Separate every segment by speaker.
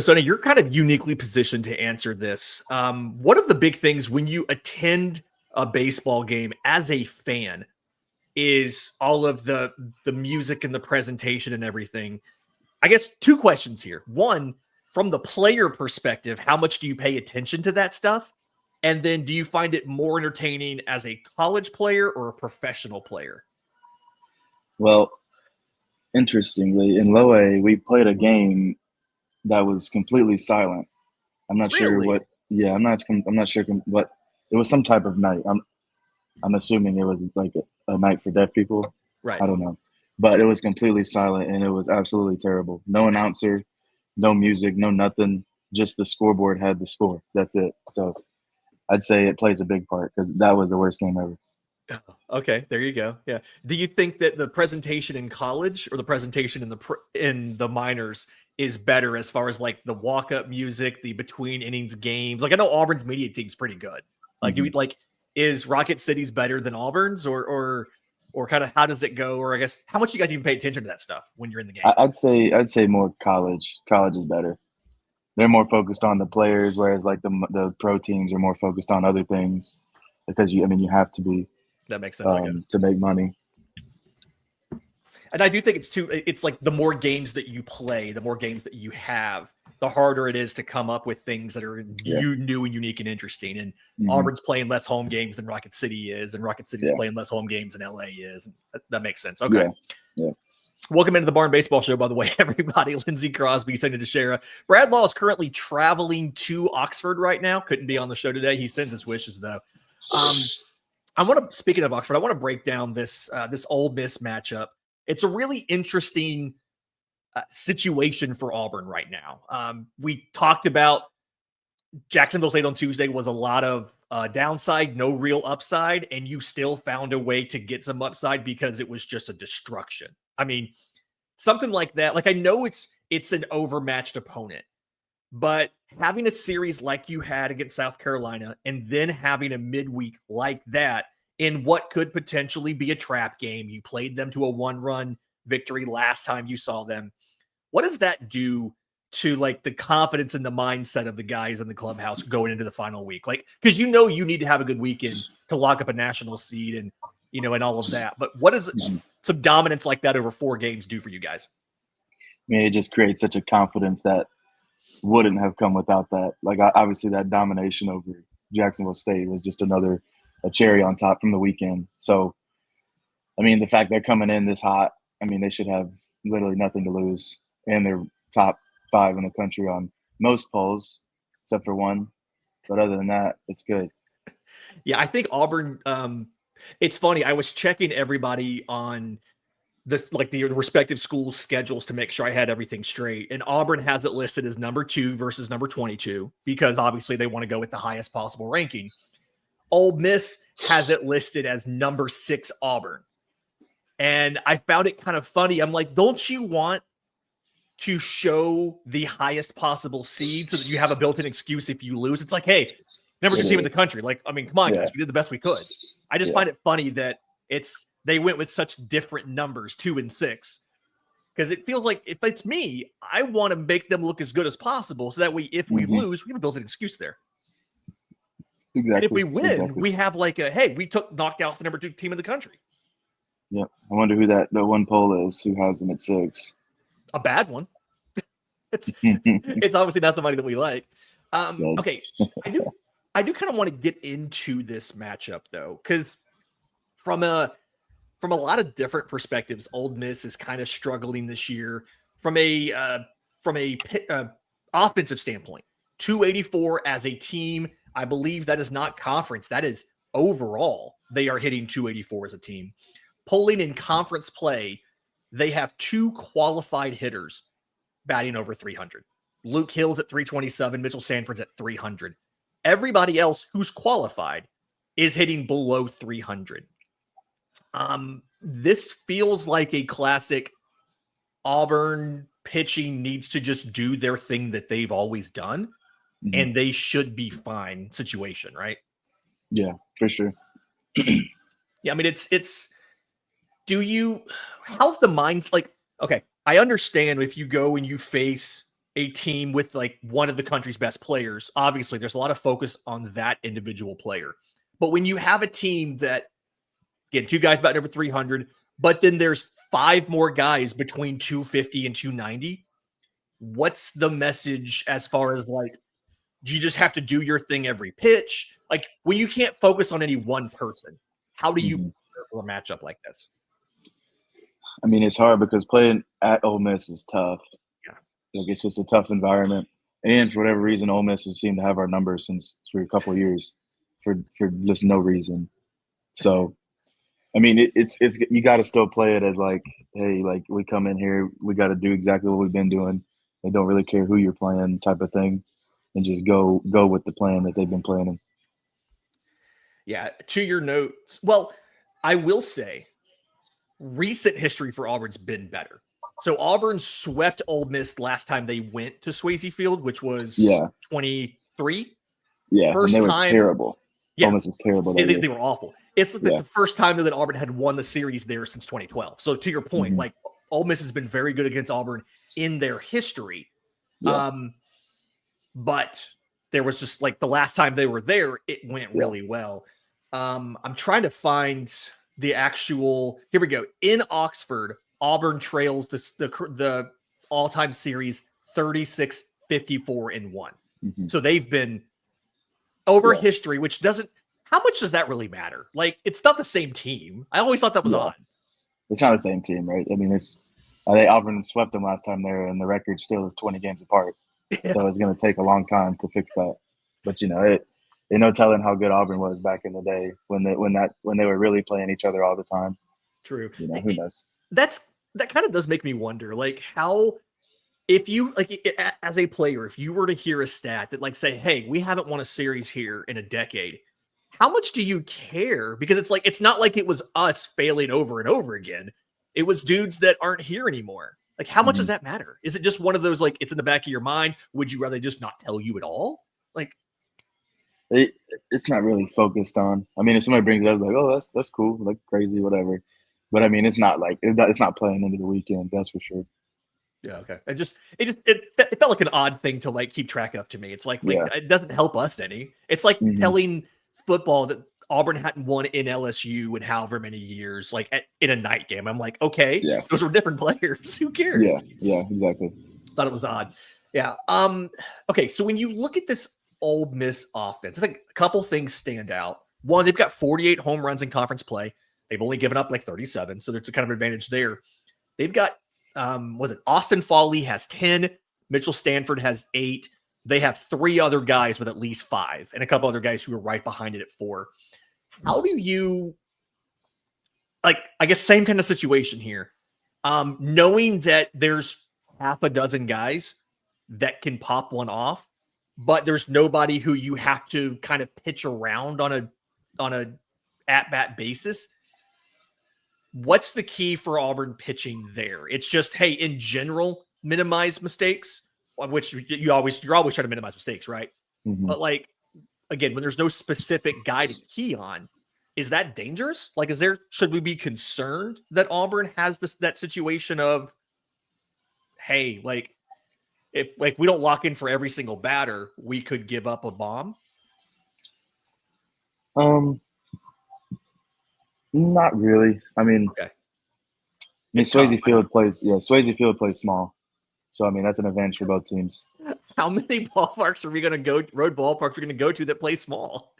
Speaker 1: Sonny, you're kind of uniquely positioned to answer this. One of the big things when you attend a baseball game as a fan is all of the music and the presentation and everything. I guess two questions here. One, from the player perspective, how much do you pay attention to that stuff? And then do you find it more entertaining as a college player or a professional player?
Speaker 2: Well, interestingly, in low A, we played a game that was completely silent. I'm not sure
Speaker 1: Really?
Speaker 2: what. Yeah, I'm not sure what. It was some type of night. I'm assuming it was like a night for deaf people.
Speaker 1: Right.
Speaker 2: I don't know, but it was completely silent and it was absolutely terrible. No announcer, no music, no nothing. Just the scoreboard had the score. That's it. So I'd say it plays a big part because that was the worst game ever.
Speaker 1: Okay, there you go. Yeah. Do you think that the presentation in college or the presentation in the minors is better as far as like the walk-up music, the between innings games? Like I know Auburn's media team's pretty good. Like do we like is Rocket City's better than Auburn's or kind of how does it go? Or I guess how much do you guys even pay attention to that stuff when you're in the game?
Speaker 2: I'd say more college. College is better. They're more focused on the players, whereas like the pro teams are more focused on other things because you have to be
Speaker 1: That makes sense, I guess.
Speaker 2: to make money.
Speaker 1: And I do think it's like the more games that you play, the more games that you have, the harder it is to come up with things that are new and unique and interesting. And Auburn's playing less home games than Rocket City is, and Rocket City's playing less home games than LA is. And that makes sense. Okay.
Speaker 2: Yeah.
Speaker 1: Welcome into the Barn Baseball Show, by the way, everybody. Lindsay Crosby, Sonny DeShera. Bradlaw is currently traveling to Oxford right now. Couldn't be on the show today. He sends his wishes, though. Speaking of Oxford, I want to break down this Ole Miss matchup. It's a really interesting situation for Auburn right now. We talked about Jacksonville State on Tuesday was a lot of downside, no real upside, and you still found a way to get some upside because it was just a destruction. I mean, something like that. Like I know it's an overmatched opponent, but having a series like you had against South Carolina and then having a midweek like that in what could potentially be a trap game, you played them to a 1-run victory last time you saw them. What does that do to like the confidence and the mindset of the guys in the clubhouse going into the final week? Like, because you need to have a good weekend to lock up a national seed and and all of that. But what does some dominance like that over 4 games do for you guys?
Speaker 2: I mean, it just creates such a confidence that wouldn't have come without that. Like obviously that domination over Jacksonville State was just a cherry on top from the weekend. So, I mean, the fact they're coming in this hot, I mean, they should have literally nothing to lose, and they're top 5 in the country on most polls, except for one. But other than that, it's good.
Speaker 1: Yeah, I think Auburn. It's funny. I was checking everybody on the respective schools' schedules to make sure I had everything straight. And Auburn has it listed as number 2 versus number 22 because obviously they want to go with the highest possible ranking. Ole Miss has it listed as number 6 Auburn. And I found it kind of funny. I'm like, don't you want to show the highest possible seed so that you have a built-in excuse if you lose? It's like, hey, number 2 team in the country. Like, I mean, come on, guys. We did the best we could. I just find it funny that they went with such different numbers, 2 and 6. Because it feels like if it's me, I want to make them look as good as possible. So that way, if we lose, we have a built-in excuse there.
Speaker 2: Exactly.
Speaker 1: And if we win, we have like we knocked out the number 2 team in the country.
Speaker 2: Yeah. I wonder who that one poll is who has them at 6.
Speaker 1: A bad one. It's obviously not the money that we like. Okay. I do kind of want to get into this matchup though, because from a lot of different perspectives, Ole Miss is kind of struggling this year from a offensive standpoint. 284 as a team. I believe that is not conference. That is overall. They are hitting 284 as a team. Polling in conference play, they have 2 qualified hitters batting over 300. Luke Hill's at 327. Mitchell Sanford's at 300. Everybody else who's qualified is hitting below 300. This feels like a classic Auburn pitching needs to just do their thing that they've always done, and they should be fine situation, right?
Speaker 2: Yeah, for sure.
Speaker 1: Yeah, I mean, how's the mindset? Like, okay, I understand if you go and you face a team with like one of the country's best players, obviously there's a lot of focus on that individual player. But when you have a team that, again, 2 guys batting over 300, but then there's 5 more guys between 250 and 290, what's the message as far as like, do you just have to do your thing every pitch? Like when you can't focus on any one person, how do you prepare for a matchup like this?
Speaker 2: I mean, it's hard because playing at Ole Miss is tough.
Speaker 1: Yeah.
Speaker 2: Like it's just a tough environment. And for whatever reason, Ole Miss has seemed to have our numbers for a couple of years for just no reason. So, I mean, it's you got to still play it as like, hey, like we come in here, we got to do exactly what we've been doing. They don't really care who you're playing, type of thing, and just go with the plan that they've been playing.
Speaker 1: Yeah. To your notes, well, I will say, recent history for Auburn's been better. So Auburn swept Ole Miss last time they went to Swayze Field, which was 23.
Speaker 2: Yeah,
Speaker 1: First
Speaker 2: and they were
Speaker 1: time,
Speaker 2: terrible.
Speaker 1: Yeah,
Speaker 2: Ole Miss was terrible.
Speaker 1: They were awful. It's like the first time that Auburn had won the series there since 2012. So to your point, like Ole Miss has been very good against Auburn in their history.
Speaker 2: Yeah.
Speaker 1: But there was just like the last time they were there, it went really well. I'm trying to find the actual. Here we go. In Oxford, Auburn trails the all-time series 36-54-1. So they've been over history, which doesn't. How much does that really matter? Like, it's not the same teim. I always thought that was odd.
Speaker 2: It's not the same team, right? I mean, Auburn swept them last time there, and the record still is 20 games apart. Yeah. So it's going to take a long time to fix that. But no telling how good Auburn was back in the day when they were really playing each other all the time.
Speaker 1: True.
Speaker 2: Who knows?
Speaker 1: That kind of does make me wonder, like how. If you like as a player, if you were to hear a stat that like say, hey, we haven't won a series here in a decade, how much do you care? Because it's like, it's not like it was us failing over and over again. It was dudes that aren't here anymore. Like, how much does that matter? Is it just one of those, like, it's in the back of your mind? Would you rather just not tell you at all? Like,
Speaker 2: it's not really focused on. I mean, if somebody brings it up, like, oh, that's cool, like crazy, whatever. But I mean, it's not like it's not playing into the weekend. That's for sure.
Speaker 1: Yeah. Okay. It felt like an odd thing to like keep track of to me. It's like it doesn't help us any. It's like telling football that Auburn hadn't won in LSU in however many years, like in a night game. I'm like, okay, those were different players. Who cares?
Speaker 2: Yeah, exactly.
Speaker 1: Thought it was odd. Yeah. Okay. So when you look at this Ole Miss offense, I think a couple things stand out. One, they've got 48 home runs in conference play. They've only given up like 37, so there's a kind of advantage there. They've got Austin Foley has 10, Mitchell Stanford has 8. They have 3 other guys with at least 5 and a couple other guys who are right behind it at 4. How do you, like, I guess same kind of situation here, knowing that there's half a dozen guys that can pop one off, but there's nobody who you have to kind of pitch around on a at-bat basis. What's the key for Auburn pitching there? It's just, hey, in general, minimize mistakes, which you're always trying to minimize mistakes, right? But like, again, when there's no specific guy to key on, is that dangerous? Like, should we be concerned that Auburn has that situation of, hey, like, if like we don't lock in for every single batter, we could give up a bomb?
Speaker 2: Not really. I mean, Swayze Field plays small. So, I mean, that's an advantage for both teams.
Speaker 1: How many ballparks are we going to go, road ballparks we're going to go to that play small?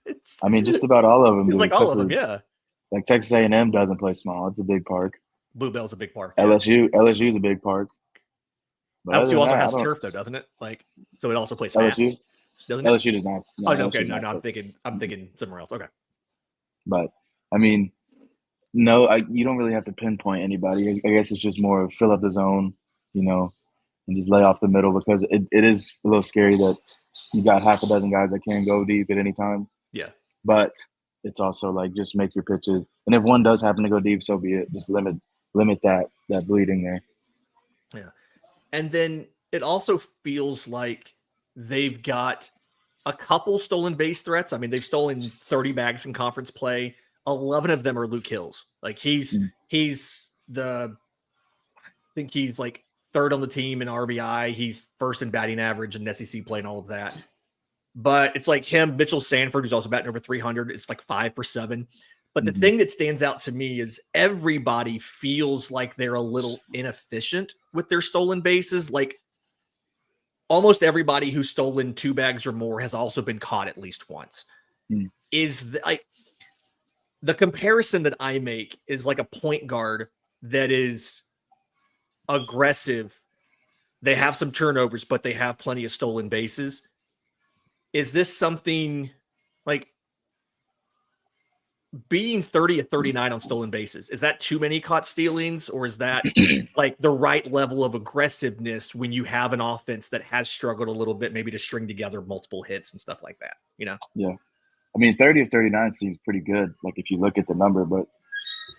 Speaker 2: I mean, just about all of them.
Speaker 1: It's like all of them, yeah.
Speaker 2: Like Texas A&M doesn't play small. It's a big park.
Speaker 1: Bluebell's a big park.
Speaker 2: LSU is a big park.
Speaker 1: LSU also has turf, though, doesn't it? Like, so it also plays fast.
Speaker 2: LSU?
Speaker 1: Doesn't it?
Speaker 2: LSU does not.
Speaker 1: No, okay. No, I'm thinking somewhere else. Okay.
Speaker 2: But, I mean, no, you don't really have to pinpoint anybody. I guess it's just more fill up the zone, and just lay off the middle, because it is a little scary that you got half a dozen guys that can go deep at any time.
Speaker 1: Yeah.
Speaker 2: But it's also like, just make your pitches. And if one does happen to go deep, so be it. Just limit that bleeding there.
Speaker 1: Yeah. And then it also feels like they've got a couple stolen base threats. I mean, they've stolen 30 bags in conference play. 11 of them are Luke Hills. Like he's like third on the team in RBI. He's first in batting average and SEC play and all of that. But it's like him, Mitchell Sanford, who's also batting over 300. It's like 5 for 7. But the thing that stands out to me is everybody feels like they're a little inefficient with their stolen bases. Like almost everybody who's stolen 2 bags or more has also been caught at least once. The comparison that I make is like a point guard that is aggressive. They have some turnovers, but they have plenty of stolen bases. Is this something like being 30 at 39 on stolen bases? Is that too many caught stealings, or is that like the right level of aggressiveness when you have an offense that has struggled a little bit, maybe to string together multiple hits and stuff like that, you know?
Speaker 2: Yeah. I mean, 30 of 39 seems pretty good, like if you look at the number, but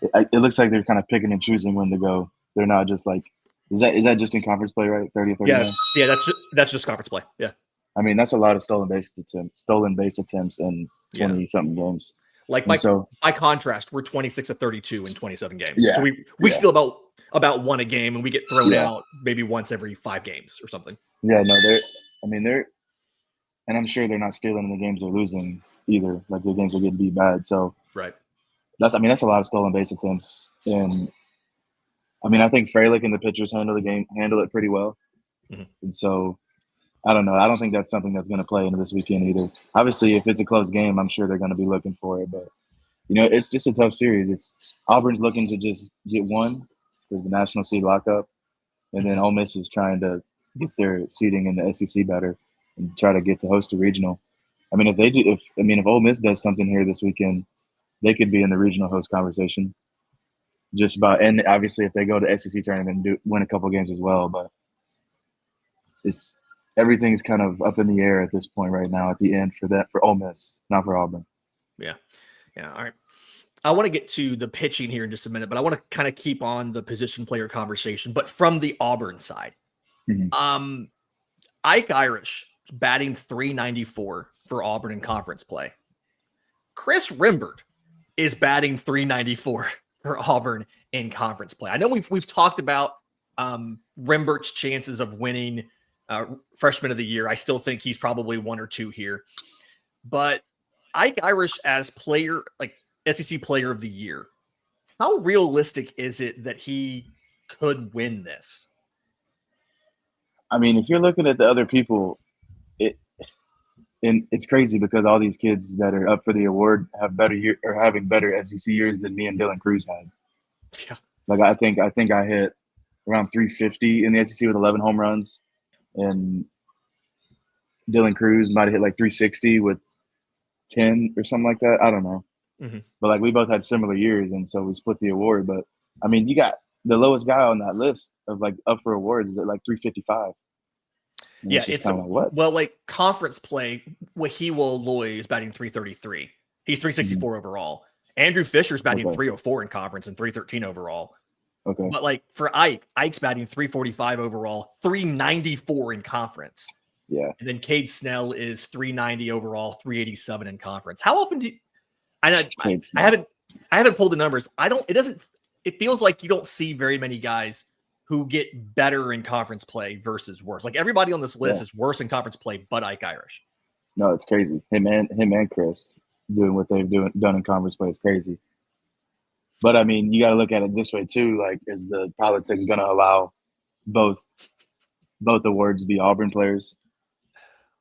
Speaker 2: it looks like they're kind of picking and choosing when to go. They're not just like, is that just in conference play, right? 30 of 39?
Speaker 1: Yeah, that's just conference play. Yeah.
Speaker 2: I mean, that's a lot of stolen base attempts in 20-something games.
Speaker 1: Like by contrast, we're 26 of 32 in 27 games.
Speaker 2: Yeah.
Speaker 1: So we steal about 1 a game, and we get thrown out maybe once every 5 games or something.
Speaker 2: Yeah, no, they're and I'm sure they're not stealing in the games they're losing either. Like the games are getting beat bad. So
Speaker 1: right.
Speaker 2: That's a lot of stolen base attempts. And I mean, I think Frelick and the pitchers handle it pretty well.
Speaker 1: Mm-hmm.
Speaker 2: And so I don't know. I don't think that's something that's going to play into this weekend either. Obviously, if it's a close game, I'm sure they're going to be looking for it. But, it's just a tough series. Auburn's looking to just get one for the national seed lockup. And then Ole Miss is trying to get their seeding in the SEC better and try to get to host a regional. I mean, if Ole Miss does something here this weekend, they could be in the regional host conversation. Just about, and obviously if they go to SEC tournament and win a couple games as well, but everything's kind of up in the air at this point right now at the end for Ole Miss, not for Auburn.
Speaker 1: Yeah. All right. I want to get to the pitching here in just a minute, but I want to kind of keep on the position player conversation, but from the Auburn side. Mm-hmm. Ike Irish batting .394 for Auburn in conference play. Chris Rembert is batting .394 for Auburn in conference play. I know we've talked about Rembert's chances of winning freshman of the year. I still think he's probably 1 or 2 here. But Ike Irish as player, like SEC player of the year, how realistic is it that he could win this?
Speaker 2: I mean, if you're looking at the other people, it's crazy because all these kids that are up for the award have having better SEC years than me and Dylan Cruz had.
Speaker 1: Yeah.
Speaker 2: Like I think I hit around 350 in the SEC with 11 home runs, and Dylan Cruz might have hit like 360 with 10 or something like that. I don't know. Mm-hmm. But like we both had similar years, and so we split the award. But I mean, you got the lowest guy on that list of like up for awards is at like 355. And
Speaker 1: yeah, it's
Speaker 2: kind of what?
Speaker 1: Well, like conference play, Wahiwa Loy is batting .333. He's .364 overall. Andrew Fisher's batting .304 in conference and .313 overall.
Speaker 2: Okay.
Speaker 1: But like for Ike's batting .345 overall, .394 in conference.
Speaker 2: Yeah.
Speaker 1: And then Cade Snell is .390 overall, .387 in conference. How often do you, I haven't pulled the numbers. It feels like you don't see very many guys who get better in conference play versus worse. Like everybody on this list is worse in conference play, but Ike Irish.
Speaker 2: No, it's crazy. Him and Chris doing what they've done in conference play is crazy. But I mean, you got to look at it this way too. Like, is the politics going to allow both awards to be Auburn players?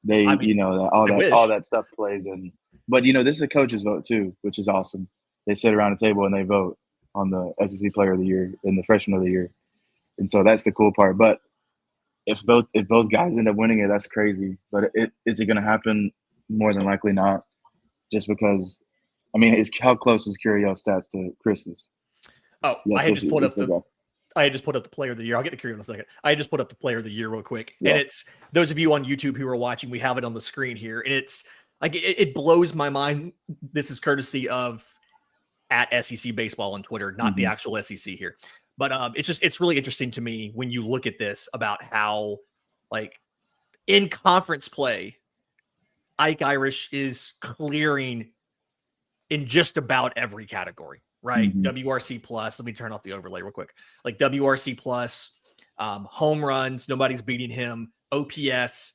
Speaker 2: All that stuff plays in. But this is a coach's vote too, which is awesome. They sit around a table and they vote on the SEC Player of the Year and the Freshman of the Year. And so that's the cool part. But if both guys end up winning it, that's crazy. But is it going to happen? More than likely not. Just because, I mean, how close is Curiel's stats to Chris's?
Speaker 1: Oh, yes, I had just put up the Player of the Year. I'll get to Curiel in a second. I just put up the Player of the Year real quick. Yeah. And it's those of you on YouTube who are watching, we have it on the screen here. And it's like it blows my mind. This is courtesy of at SEC Baseball on Twitter, not the actual SEC here. But it's really interesting to me when you look at this about how, like, in conference play, Ike Irish is clearing in just about every category, right? WRC plus. Let me turn off the overlay real quick. Like WRC plus, Home runs, nobody's beating him. OPS,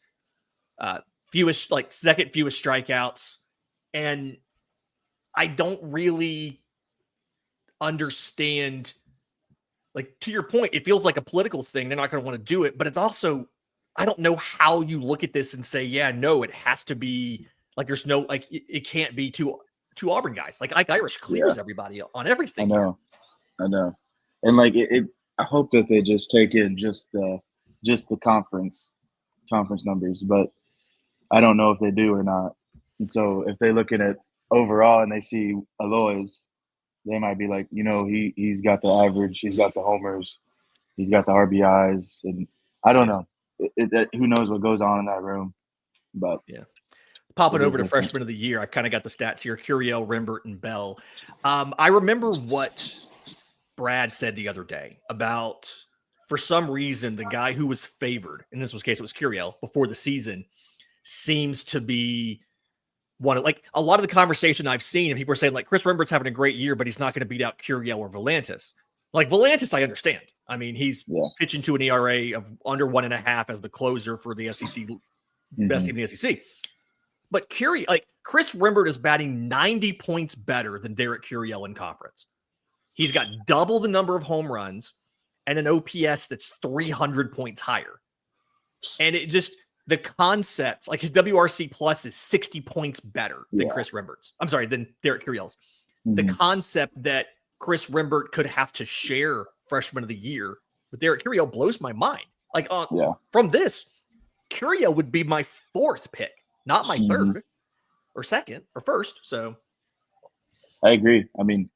Speaker 1: second fewest strikeouts. And I don't really understand, like, to your point, it feels like a political thing. They're not going to want to do it, but it's also, I don't know how you look at this and say, yeah, no, it has to be like, there's no, like, it can't be two Auburn guys. Like Ike Irish clears everybody on everything.
Speaker 2: I know. And like I hope that they just take in just the conference numbers, but I don't know if they do or not. And so if they look at it overall and they see Aloy's, they might be like, he's got the average, he's got the homers, he's got the RBIs, and I don't know. Who knows what goes on in that room? But
Speaker 1: yeah. Popping over to freshman of the year, I've kind of got the stats here: Curiel, Rembert, and Bell. I remember what Brad said the other day about, for some reason, the guy who was favored, in this case, it was Curiel, before the season, seems to be one of, like, a lot of the conversation I've seen, and people are saying, like, Chris Rembert's having a great year, but he's not going to beat out Curiel or Volantis. Like, Volantis, I understand. I mean, he's pitching to an ERA of under 1.5 as the closer for the SEC, best team in the SEC. But Chris Rembert is batting 90 points better than Derek Curiel in conference. He's got double the number of home runs and an OPS that's 300 points higher. And it just, the concept, like, his WRC plus is 60 points better than Chris Rembert's. I'm sorry, than Derek Curiel's. The concept that Chris Rembert could have to share freshman of the year with Derek Curiel blows my mind. Like, from this, Curiel would be my 4th pick, not my 3rd or 2nd or 1st. So
Speaker 2: I agree. I mean,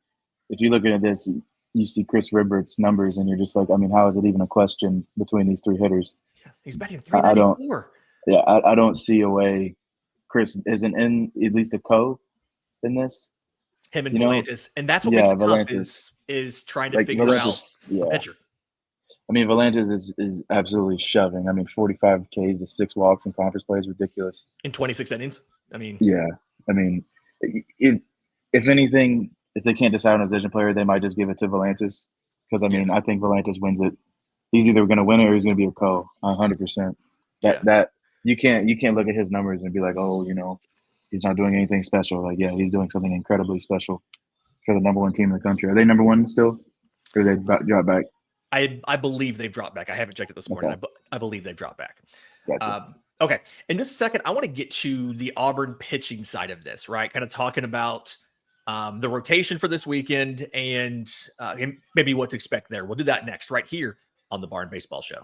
Speaker 2: if you're looking at this, you see Chris Rembert's numbers and you're just like, I mean, how is it even a question between these 3 hitters?
Speaker 1: Yeah, he's batting 394.
Speaker 2: I don't see a way Chris isn't in at least a co in this.
Speaker 1: Him and Volantis. And that's what makes it tough is trying to figure out a pitcher.
Speaker 2: I mean, Volantis is absolutely shoving. I mean, 45 Ks to 6 walks in conference play is ridiculous.
Speaker 1: In 26 innings? I mean.
Speaker 2: Yeah. I mean, if anything, if they can't decide on a position player, they might just give it to Volantis. Because, I mean, I think Volantis wins it. He's either going to win it or he's going to be a co, 100%. That you can't look at his numbers and be like, oh, he's not doing anything special. Like, yeah, he's doing something incredibly special for the number 1 team in the country. Are they number 1 still, or they dropped back?
Speaker 1: I believe they've dropped back. I haven't checked it this morning. Okay. I believe they've dropped back.
Speaker 2: Gotcha.
Speaker 1: Okay. In just a second, I want to get to the Auburn pitching side of this, right? Kind of talking about the rotation for this weekend and maybe what to expect there. We'll do that next, right here on the Barn Baseball Show.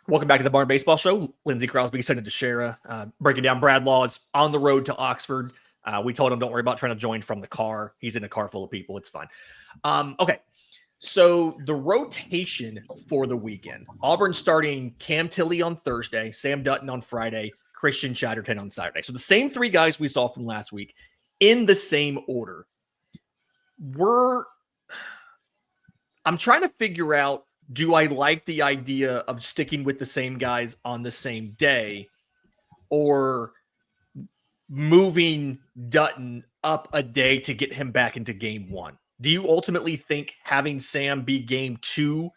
Speaker 1: Welcome back to the Barn Baseball Show. Lindsay Crosby, Senator DeShera, breaking down Brad Law's on the road to Oxford. We told him, don't worry about trying to join from the car. He's in a car full of people. It's fine. Okay. So the rotation for the weekend, Auburn starting Cam Tilley on Thursday, Sam Dutton on Friday, Christian Chatterton on Saturday. So the same 3 guys we saw from last week in the same order. I'm trying to figure out, do I like the idea of sticking with the same guys on the same day, or moving Dutton up a day to get him back into game 1? Do you ultimately think having Sam be game 2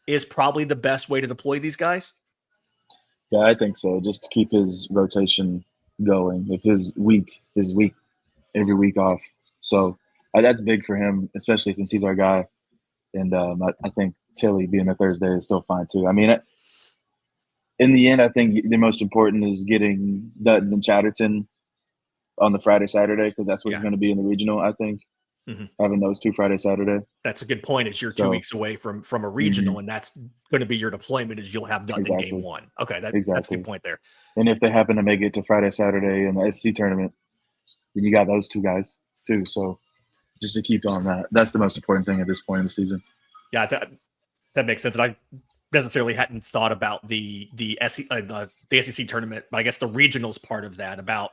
Speaker 1: is probably the best way to deploy these guys?
Speaker 2: Yeah, I think so. Just to keep his rotation going. If his week every week off. So that's big for him, especially since he's our guy. And I think Tilley being a Thursday is still fine too. I mean, in the end, I think the most important is getting Dutton and Chatterton on the Friday, Saturday, because that's what he's going to be in the regional, I think. Having those 2 Friday, Saturday.
Speaker 1: That's a good point. It's you're 2 weeks away from a regional, and that's going to be your deployment. Is you'll have Dutton in game 1. Okay, that's a good point there.
Speaker 2: And if they happen to make it to Friday, Saturday in the SC tournament, then you got those 2 guys too. So just to keep on that, that's the most important thing at this point in the season.
Speaker 1: Yeah, that makes sense. And I necessarily hadn't thought about the SEC tournament, but I guess the regionals part of that about.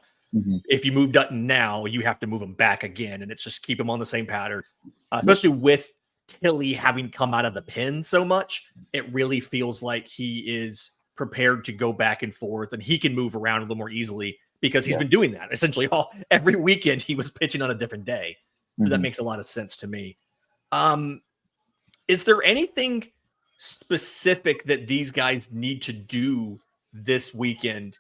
Speaker 1: If you move Dutton now, you have to move him back again, and it's just keep him on the same pattern. Especially with Tilley having come out of the pen so much, it really feels like he is prepared to go back and forth, and he can move around a little more easily because he's been doing that. Essentially, every weekend he was pitching on a different day. So that makes a lot of sense to me. Is there anything specific that these guys need to do this weekend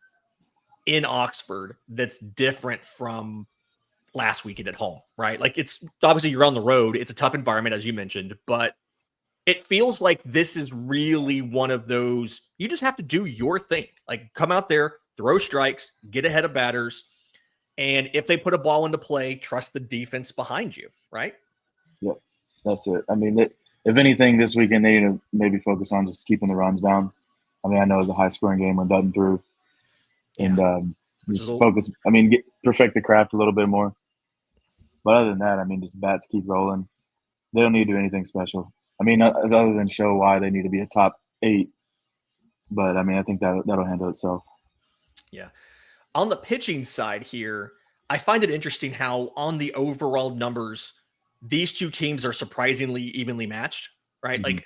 Speaker 1: in Oxford that's different from last weekend at home, right? Like, it's obviously you're on the road. It's a tough environment, as you mentioned, but it feels like this is really one of those, you just have to do your thing. Like, come out there, throw strikes, get ahead of batters. And if they put a ball into play, trust the defense behind you, right?
Speaker 2: Yep, that's it. I mean, if anything, this weekend they need to maybe focus on just keeping the runs down. I mean, I know it's a high-scoring game when Dutton through, and just focus. I mean, perfect the craft a little bit more. But other than that, I mean, just bats keep rolling. They don't need to do anything special. I mean, other than show why they need to be a top 8. But I mean, I think that'll handle itself.
Speaker 1: Yeah. On the pitching side here, I find it interesting how on the overall numbers, these two teams are surprisingly evenly matched, right? Like,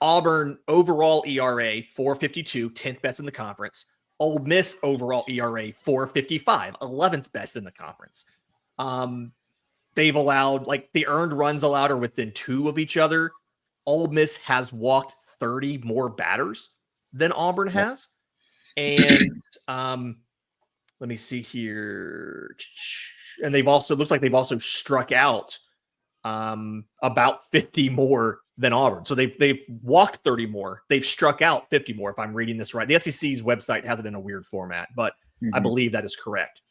Speaker 1: Auburn overall ERA 4.52, 10th best in the conference. Ole Miss overall ERA 4.55, 11th best in the conference. They've allowed, like, the earned runs allowed are within 2 of each other. Ole Miss has walked 30 more batters than Auburn has. And let me see here. And they've also, looks like they've also struck out about 50 more than Auburn. So they've walked 30 more. They've struck out 50 more, if I'm reading this right. The SEC's website has it in a weird format, but I believe that is correct.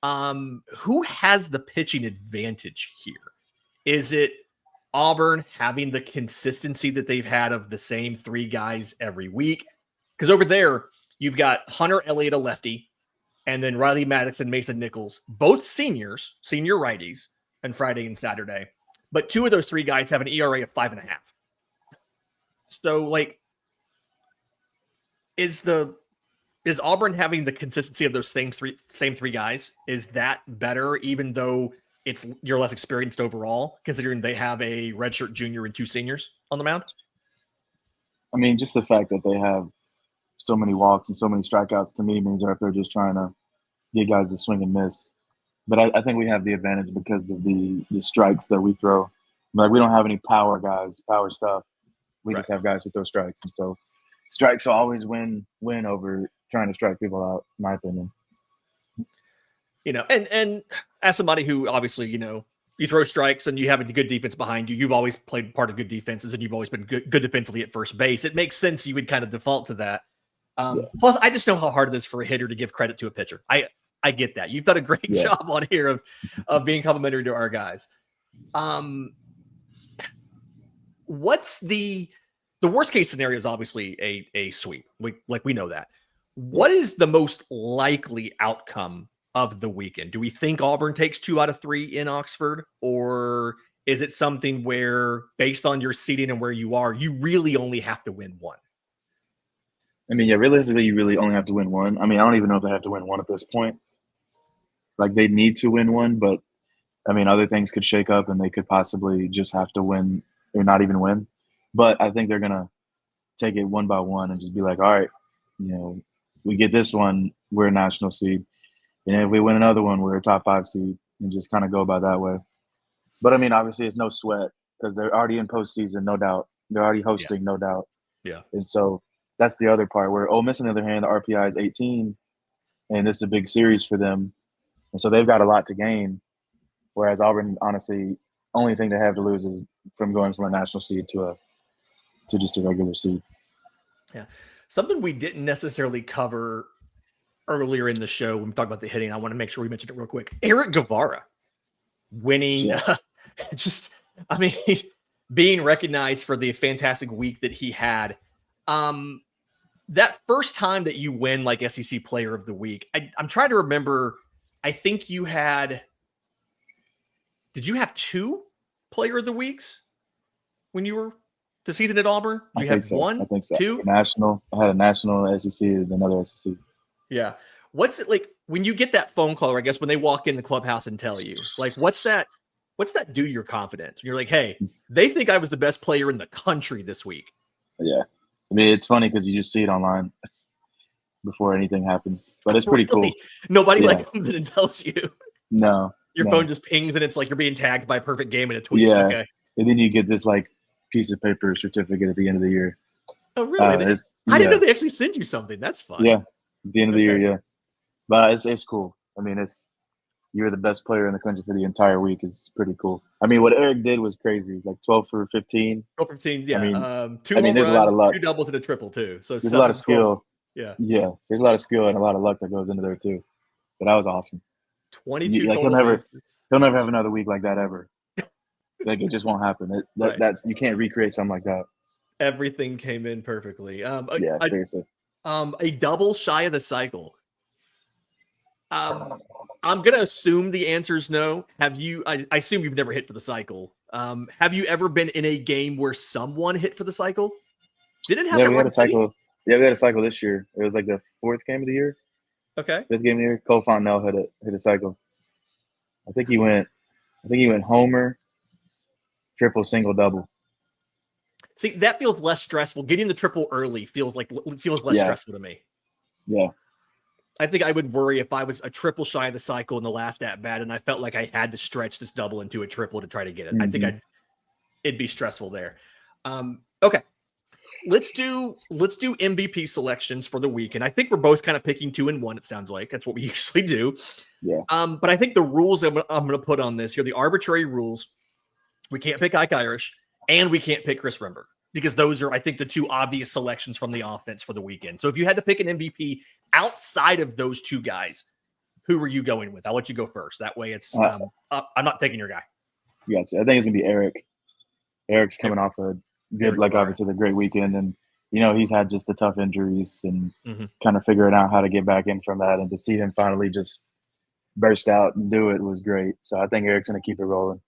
Speaker 1: Who has the pitching advantage here? Is it Auburn having the consistency that they've had of the same 3 guys every week? Because over there, you've got Hunter Elliott, a lefty, and then Riley Maddox and Mason Nichols, both senior righties, on Friday and Saturday. But 2 of those 3 guys have an ERA of 5.5. So, like, is Auburn having the consistency of those same three guys? Is that better, even though you're less experienced overall, considering they have a redshirt junior and 2 seniors on the mound?
Speaker 2: I mean, just the fact that they have so many walks and so many strikeouts to me means they're up there just trying to get guys to swing and miss. But I think we have the advantage because of the strikes that we throw. Like, we don't have any power guys, power stuff. We just have guys who throw strikes. And so strikes will always win over trying to strike people out, in my opinion.
Speaker 1: You know, and as somebody who obviously, you know, you throw strikes and you have a good defense behind you, you've always played part of good defenses and you've always been good defensively at first base. It makes sense you would kind of default to that. Plus, I just know how hard it is for a hitter to give credit to a pitcher. I get that. You've done a great job on here of being complimentary to our guys. What's the worst case scenario is obviously a sweep. We know that. What is the most likely outcome of the weekend? Do we think Auburn takes 2 out of 3 in Oxford, or is it something where, based on your seeding and where you are, you really only have to win 1?
Speaker 2: I mean, realistically, you really only have to win 1. I mean, I don't even know if they have to win 1 at this point. Like, they need to win 1, but I mean, other things could shake up and they could possibly just have to win or not even win. But I think they're going to take it one by one and just be like, all right, you know, we get this one, we're a national seed. And if we win another one, we're a top 5 seed, and just kind of go by that way. But I mean, obviously it's no sweat because they're already in postseason, no doubt. They're already hosting, no doubt.
Speaker 1: Yeah.
Speaker 2: And so that's the other part where Ole Miss, on the other hand, the RPI is 18, and this is a big series for them. And so they've got a lot to gain, whereas Auburn, honestly, only thing they have to lose is from going from a national seed to just a regular seed.
Speaker 1: Yeah. Something we didn't necessarily cover earlier in the show when we talked about the hitting, I want to make sure we mentioned it real quick. Eric Guevara winning, being recognized for the fantastic week that he had. That first time that you win like SEC Player of the Week, I'm trying to remember. I think you had. Did you have 2 Player of the Weeks when you were the season at Auburn? Did you have
Speaker 2: so.
Speaker 1: 1?
Speaker 2: I think so.
Speaker 1: 2?
Speaker 2: I had a national SEC and another SEC.
Speaker 1: Yeah. What's it like when you get that phone call, or I guess when they walk in the clubhouse and tell you, like, what's that do to your confidence? You're like, hey, they think I was the best player in the country this week.
Speaker 2: Yeah. I mean, it's funny because you just see it online before anything happens, but it's pretty cool.
Speaker 1: Nobody comes in and tells you.
Speaker 2: No.
Speaker 1: Your phone just pings and it's like you're being tagged by a perfect game in a tweet.
Speaker 2: Yeah.
Speaker 1: Okay.
Speaker 2: And then you get this like piece of paper certificate at the end of the year.
Speaker 1: Oh, really? I didn't know they actually sent you something. That's fun.
Speaker 2: Yeah. At the end of the year, yeah. But it's cool. I mean, you're the best player in the country for the entire week is pretty cool. I mean, what Eric did was crazy. Like 12 for 15.
Speaker 1: 12 for 15, yeah.
Speaker 2: I mean,
Speaker 1: two home
Speaker 2: there's
Speaker 1: runs,
Speaker 2: a lot of luck.
Speaker 1: 2 doubles, and a triple, too. So
Speaker 2: there's a lot of skill.
Speaker 1: 12.
Speaker 2: Yeah. There's a lot of skill and a lot of luck that goes into there, too. But that was awesome.
Speaker 1: 22
Speaker 2: like
Speaker 1: total bases.
Speaker 2: He'll never have another week like that ever. Like, it just won't happen. That's you can't recreate something like that.
Speaker 1: Everything came in perfectly.
Speaker 2: Seriously.
Speaker 1: A double shy of the cycle. I'm gonna assume the answer is no. Have you? I assume you've never hit for the cycle. Have you ever been in a game where someone hit for the cycle? Didn't have.
Speaker 2: Yeah, we had a cycle. Yeah, we had a cycle this year. It was like the 4th game of the year.
Speaker 1: Okay.
Speaker 2: 5th game of the year. Cole Fontenelle hit a cycle. I think he went homer, triple, single, double.
Speaker 1: See, that feels less stressful. Getting the triple early feels less stressful to me.
Speaker 2: Yeah.
Speaker 1: I think I would worry if I was a triple shy of the cycle in the last at bat, and I felt like I had to stretch this double into a triple to try to get it. I think it'd be stressful there. Okay, let's do MVP selections for the week, and I think we're both kind of picking 2 and 1. It sounds like that's what we usually do.
Speaker 2: Yeah.
Speaker 1: But I think the rules I'm going to put on this here, the arbitrary rules, we can't pick Ike Irish, and we can't pick Chris Rembert, because those are, I think, the 2 obvious selections from the offense for the weekend. So if you had to pick an MVP outside of those 2 guys, who were you going with? I'll let you go first. That way it's I'm not taking your guy.
Speaker 2: Gotcha. I think it's going to be Eric. Eric's coming off a good, obviously the great weekend. And, he's had just the tough injuries and kind of figuring out how to get back in from that. And to see him finally just burst out and do it was great. So I think Eric's going to keep it rolling.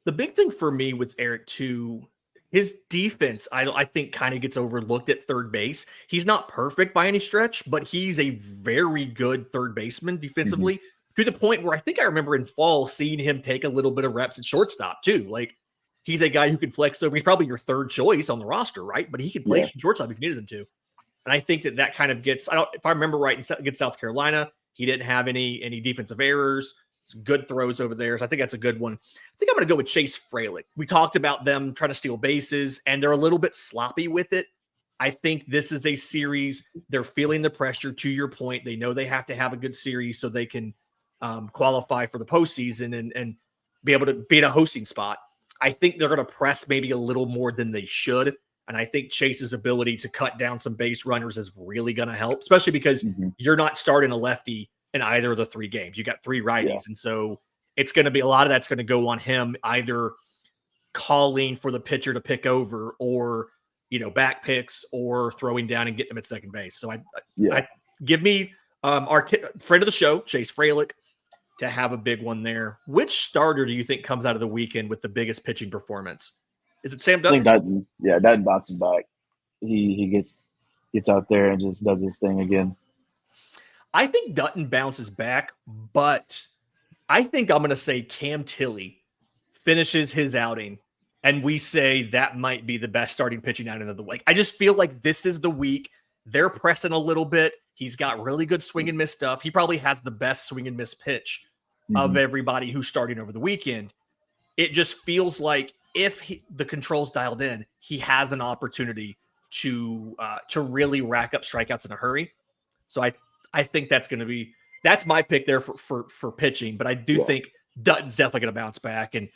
Speaker 1: The big thing for me with Eric, too, his defense, I think, kind of gets overlooked at third base. He's not perfect by any stretch, but he's a very good third baseman defensively, to the point where I think I remember in fall seeing him take a little bit of reps at shortstop, too. Like, he's a guy who can flex over. He's probably your 3rd choice on the roster, right? But he can play shortstop if you needed him to. And I think that kind of gets, if I remember right, against South Carolina, he didn't have any defensive errors. It's good throws over there. So I think that's a good one. I think I'm going to go with Chase Fralick. We talked about them trying to steal bases, and they're a little bit sloppy with it. I think this is a series. They're feeling the pressure, to your point. They know they have to have a good series so they can qualify for the postseason and be able to be in a hosting spot. I think they're going to press maybe a little more than they should. And I think Chase's ability to cut down some base runners is really going to help, especially because you're not starting a lefty in either of the 3 games. You got 3 righties. Yeah. And so it's going to be a lot of that's going to go on him, either calling for the pitcher to pick over or, back picks or throwing down and getting him at second base. So I give me our friend of the show, Chase Fralick, to have a big one there. Which starter do you think comes out of the weekend with the biggest pitching performance? Is it Sam Dutton?
Speaker 2: I think Dutton. Yeah, Dutton bounces back. He gets out there and just does his thing again.
Speaker 1: I think Dutton bounces back, but I think I'm going to say Cam Tilley finishes his outing, and we say that might be the best starting pitching outing of the week. I just feel like this is the week. They're pressing a little bit. He's got really good swing and miss stuff. He probably has the best swing and miss pitch of everybody who's starting over the weekend. It just feels like if the controls dialed in, he has an opportunity to really rack up strikeouts in a hurry. So I think that's my pick there for pitching, but I do think Dutton's definitely going to bounce back. And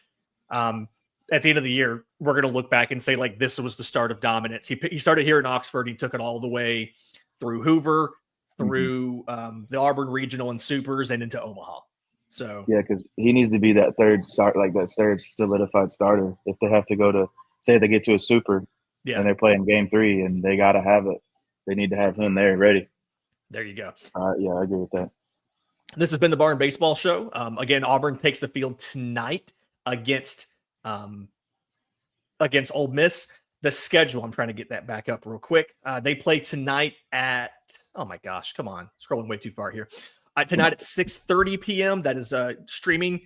Speaker 1: at the end of the year, we're going to look back and say, like, this was the start of dominance. He started here in Oxford. He took it all the way through Hoover, through the Auburn Regional and Supers, and into Omaha. So
Speaker 2: yeah, because he needs to be that third solidified starter. If they have to go to, say they get to a Super and they're playing game 3 and they got to have it, they need to have him there ready.
Speaker 1: There you go.
Speaker 2: Yeah, I agree with that.
Speaker 1: This has been the Barn Baseball Show. Again, Auburn takes the field tonight against Ole Miss. The schedule, I'm trying to get that back up real quick. They play tonight at, oh my gosh, come on. Scrolling way too far here. Tonight at 6:30 p.m. That is streaming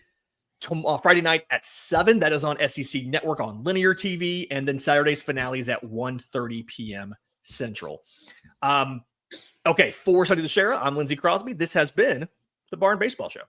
Speaker 1: Friday night at 7. That is on SEC Network on linear TV. And then Saturday's finale is at 1:30 p.m. Central. Okay, for Sonny the Sheriff, I'm Lindsay Crosby. This has been the Barn Baseball Show.